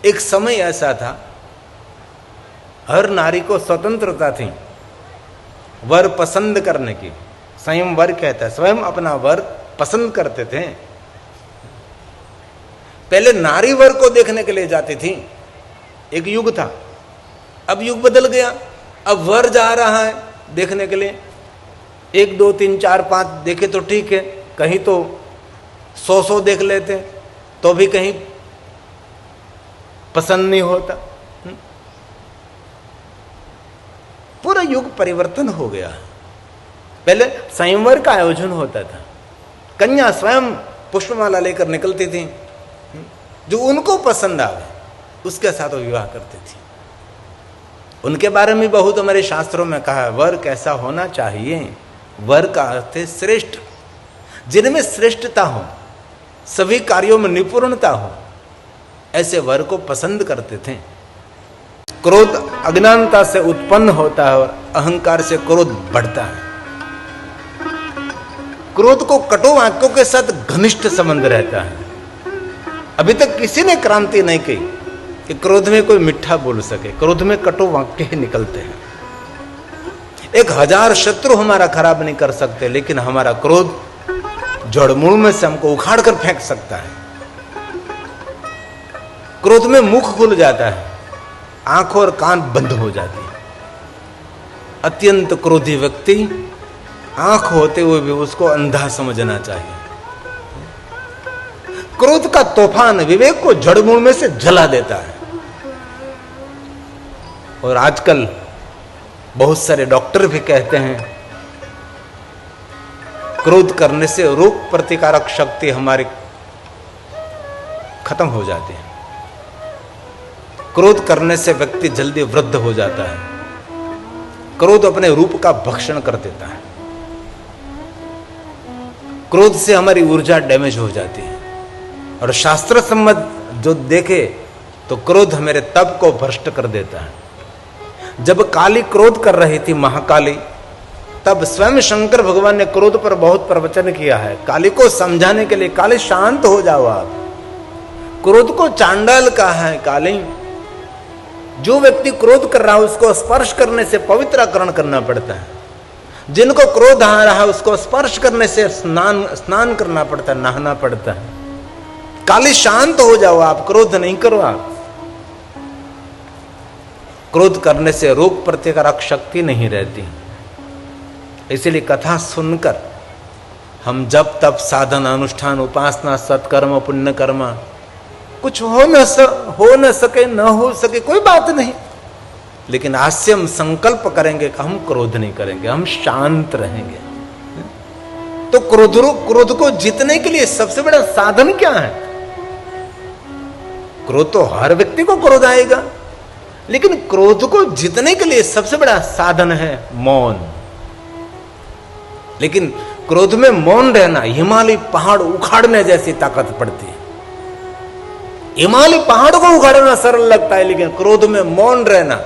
एक समय ऐसा था, हर नारी को स्वतंत्रता थी वर पसंद करने की। स्वयं वर कहता है, स्वयं अपना वर पसंद करते थे। पहले नारी वर को देखने के लिए जाती थी, एक युग था। अब युग बदल गया, अब वर जा रहा है देखने के लिए। 1 2 3 4 5 देखे तो ठीक है, कहीं तो 100 देख लेते तो भी कहीं पसंद नहीं होता। पूरा युग परिवर्तन हो गया। पहले स्वयंवर का आयोजन होता था, कन्या स्वयं पुष्पमाला लेकर निकलती थी, जो उनको पसंद आवे उसके साथ वो विवाह करती थी। उनके बारे में बहुत हमारे शास्त्रों में कहा है, वर कैसा होना चाहिए। वर का अर्थ है श्रेष्ठ, जिनमें श्रेष्ठता हो, सभी कार्यों में निपुणता हो, ऐसे वर को पसंद करते थे। क्रोध अज्ञानता से उत्पन्न होता है और अहंकार से क्रोध बढ़ता है। क्रोध को कटु वाक्यों के साथ घनिष्ठ संबंध रहता है। अभी तक किसी ने क्रांति नहीं की कि क्रोध में कोई मिठा बोल सके। क्रोध में कटु वाक्य ही निकलते हैं। 1000 शत्रु हमारा खराब नहीं कर सकते, लेकिन हमारा क्रोध जड़मूल में से हमको उखाड़ कर फेंक सकता है। क्रोध में मुख खुल जाता है, आंख और कान बंद हो जाती है। अत्यंत क्रोधी व्यक्ति आंख होते हुए भी उसको अंधा समझना चाहिए। क्रोध का तूफान विवेक को जड़मूल में से जला देता है। और आजकल बहुत सारे डॉक्टर भी कहते हैं, क्रोध करने से रोग प्रतिकारक शक्ति हमारी खत्म हो जाती है। क्रोध करने से व्यक्ति जल्दी वृद्ध हो जाता है। क्रोध अपने रूप का भक्षण कर देता है। क्रोध से हमारी ऊर्जा डैमेज हो जाती है। और शास्त्र सम्मत जो देखे तो क्रोध हमारे तप को भ्रष्ट कर देता है। जब काली क्रोध कर रही थी, महाकाली, तब स्वयं शंकर भगवान ने क्रोध पर बहुत प्रवचन किया है, काली को समझाने के लिए। काली शांत हो जाओ आप, क्रोध को चांडाल कहा है। काली, जो व्यक्ति क्रोध कर रहा है उसको स्पर्श करने से पवित्रकरण करना पड़ता है। जिनको क्रोध आ रहा है उसको स्पर्श करने से स्नान करना पड़ता है, नहाना पड़ता है। काली शांत हो जाओ आप, क्रोध नहीं करो आप। क्रोध करने से रोग प्रतिकारक शक्ति नहीं रहती। इसलिए कथा सुनकर हम जब तब साधन अनुष्ठान उपासना सत्कर्म पुण्य कर्म कुछ हो न सके न हो सके कोई बात नहीं, लेकिन आज से हम संकल्प करेंगे कि हम क्रोध नहीं करेंगे, हम शांत रहेंगे। तो क्रोध को जीतने के लिए सबसे बड़ा साधन क्या है? क्रोध तो हर व्यक्ति को क्रोध आएगा, लेकिन क्रोध को जीतने के लिए सबसे बड़ा साधन है मौन। लेकिन क्रोध में मौन रहना हिमालय पहाड़ उखाड़ने जैसी ताकत पड़ती है। हिमालय पहाड़ को उखाड़ना सरल लगता है, लेकिन क्रोध में मौन रहना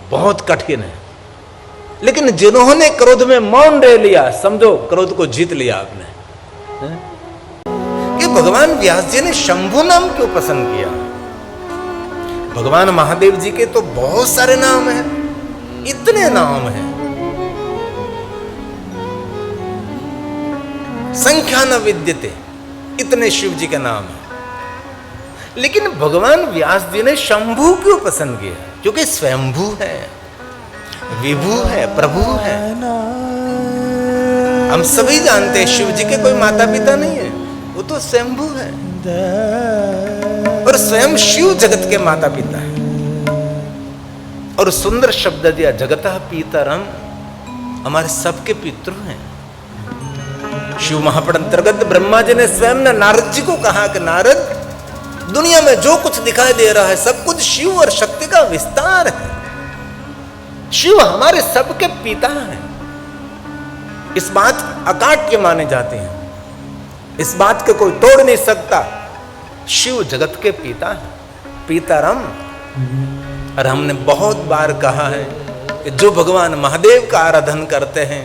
बहुत कठिन है। लेकिन जिन्होंने क्रोध में मौन रह लिया, समझो क्रोध को जीत लिया आपने। कि भगवान व्यास जी ने शंभु नाम क्यों पसंद किया? भगवान महादेव जी के तो बहुत सारे नाम हैं, इतने नाम हैं, संख्या न विद्यते, इतने शिव जी के नाम हैं। लेकिन भगवान व्यास जी ने शंभु क्यों पसंद किया? क्योंकि स्वयंभू है, विभू है, प्रभु है। हम सभी जानते हैं शिव जी के कोई माता पिता नहीं है, वो तो स्वयंभू है। और स्वयं शिव जगत के माता पिता है। और सुंदर शब्द दिया, जगतः पितरम, हमारे सबके पितृ हैं। शिव महापुराण अंतर्गत ब्रह्मा जी ने स्वयं ने नारद जी को कहा कि नारद, दुनिया में जो कुछ दिखाई दे रहा है सब कुछ शिव और शक्ति का विस्तार है। शिव हमारे सबके पिता हैं। इस बात अकाट्य माने जाते हैं, इस बात को कोई तोड़ नहीं सकता। शिव जगत के पिता है, पितरम। और हमने बहुत बार कहा है कि जो भगवान महादेव का आराधन करते हैं,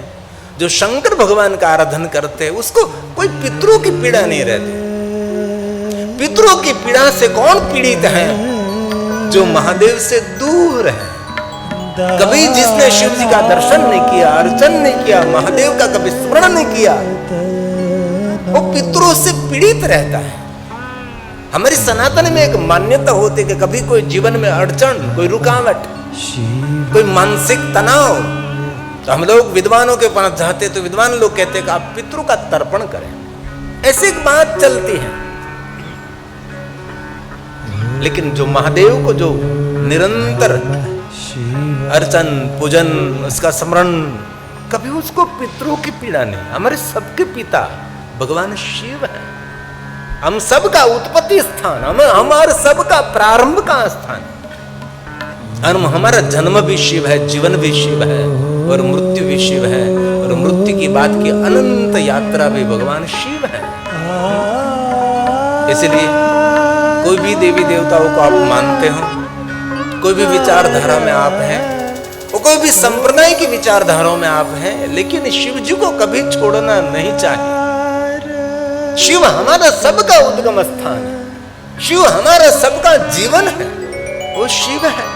जो शंकर भगवान का आराधन करते हैं, उसको कोई पितरों की पीड़ा नहीं रहती। पितरों की पीड़ा से कौन पीड़ित है? जो महादेव से दूर है। कभी जिसने शिव जी का दर्शन नहीं किया, अर्चन नहीं किया, महादेव का कभी स्मरण नहीं किया, वो पितरों से पीड़ित रहता है। हमारी सनातन में एक मान्यता होती है कि कभी कोई जीवन में अड़चन, कोई रुकावट, कोई मानसिक तनाव, तो हम लोग विद्वानों के पास जाते तो विद्वान लोग कहते हैं कि आप पितरों का तर्पण करें। ऐसी एक बात चलती है। लेकिन जो महादेव को जो निरंतर अर्चन पूजन, उसका स्मरण, कभी उसको पितरों की पीड़ा नहीं। हमारे सबके पिता भगवान शिव है। हम सबका उत्पत्ति स्थान, हमारे सबका प्रारंभ का स्थान, और हमारा जन्म भी शिव है, जीवन भी शिव है, और मृत्यु भी शिव है, और मृत्यु की बात की अनंत यात्रा भी भगवान शिव है। इसलिए कोई भी देवी देवताओं को आप मानते हो, कोई भी विचारधारा में आप हैं, और कोई भी संप्रदाय की विचारधाराओं में आप हैं, लेकिन शिव जी को कभी छोड़ना नहीं चाहिए। शिव हमारा सबका उद्गम स्थान है, शिव हमारा सबका जीवन है, वो शिव है।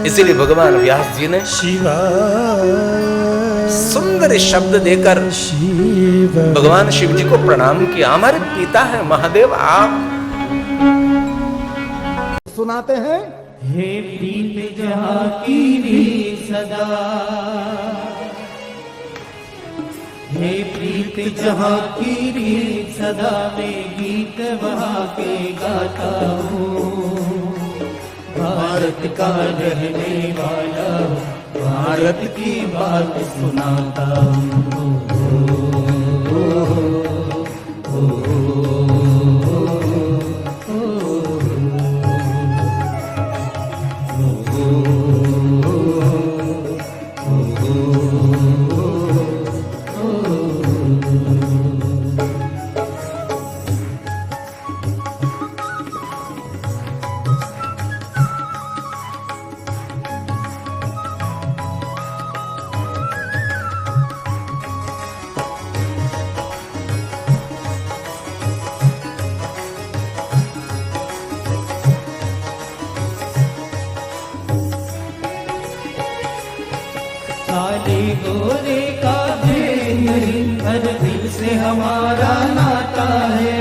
इसीलिए भगवान व्यास जी ने सुंदर शब्द देकर भगवान शिव जी को प्रणाम किया। हमारे पिता है महादेव। आप सुनाते हैं, हे प्रीत जहाँ की रीत सदा, हे प्रीत जहाँ की रीत सदा, मैं गीत वहाँ के गाता हूँ। भारत का रहने वाला, भारत की बात सुनाता हूँ। काले गोरे का भेद नहीं, हर दिल से हमारा नाता है।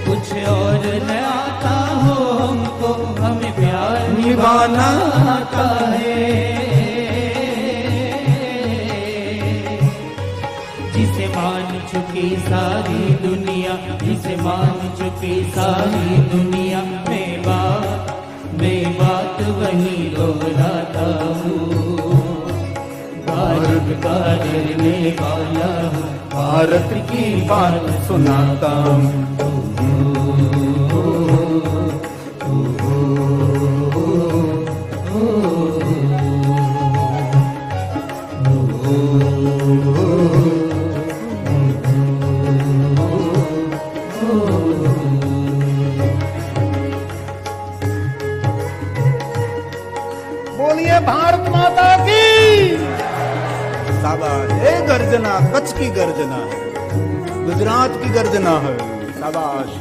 कुछ और न आता हो हमको, हमें प्यार निभाना आता है। जिसे मान चुकी सारी दुनिया, जिसे मान चुकी सारी दुनिया, मैं बात वही दोहराता हूँ। भारत का रहने वाला हूँ, भारत की बात सुनाता हूँ। बोलिए भारत माता की। शाबाश। ये गर्जना कच्छ की गर्जना है, गुजरात की गर्जना है। शाबाश।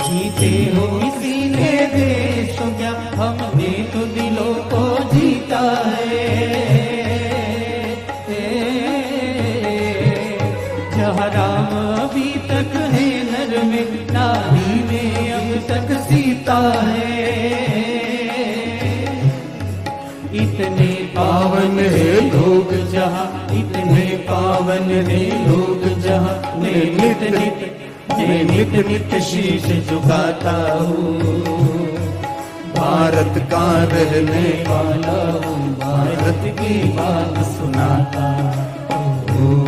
जीते हो इसी ने देश तो क्या, हमने तो दिलों को जीता है। जहाँ राम अभी तक है नर में, नारी में अब तक सीता है। इतने पावन है लोग जहाँ, इतने पावन है लोग जहाँ, मैं नित नित शीश झुकाता हूँ। भारत का रहने वाला हूँ, भारत की बात सुनाता हूँ।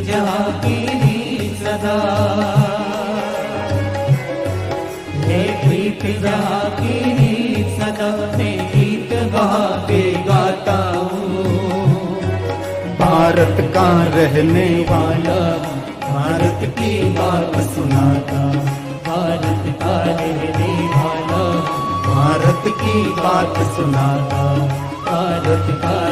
जहाँ की हे प्रीत जहाँ की रीत सदा मैं गीत गा के गाता हूँ। भारत का रहने वाला भारत की बात सुनाता, भारत का रहने वाला भारत की बात सुनाता, भारत का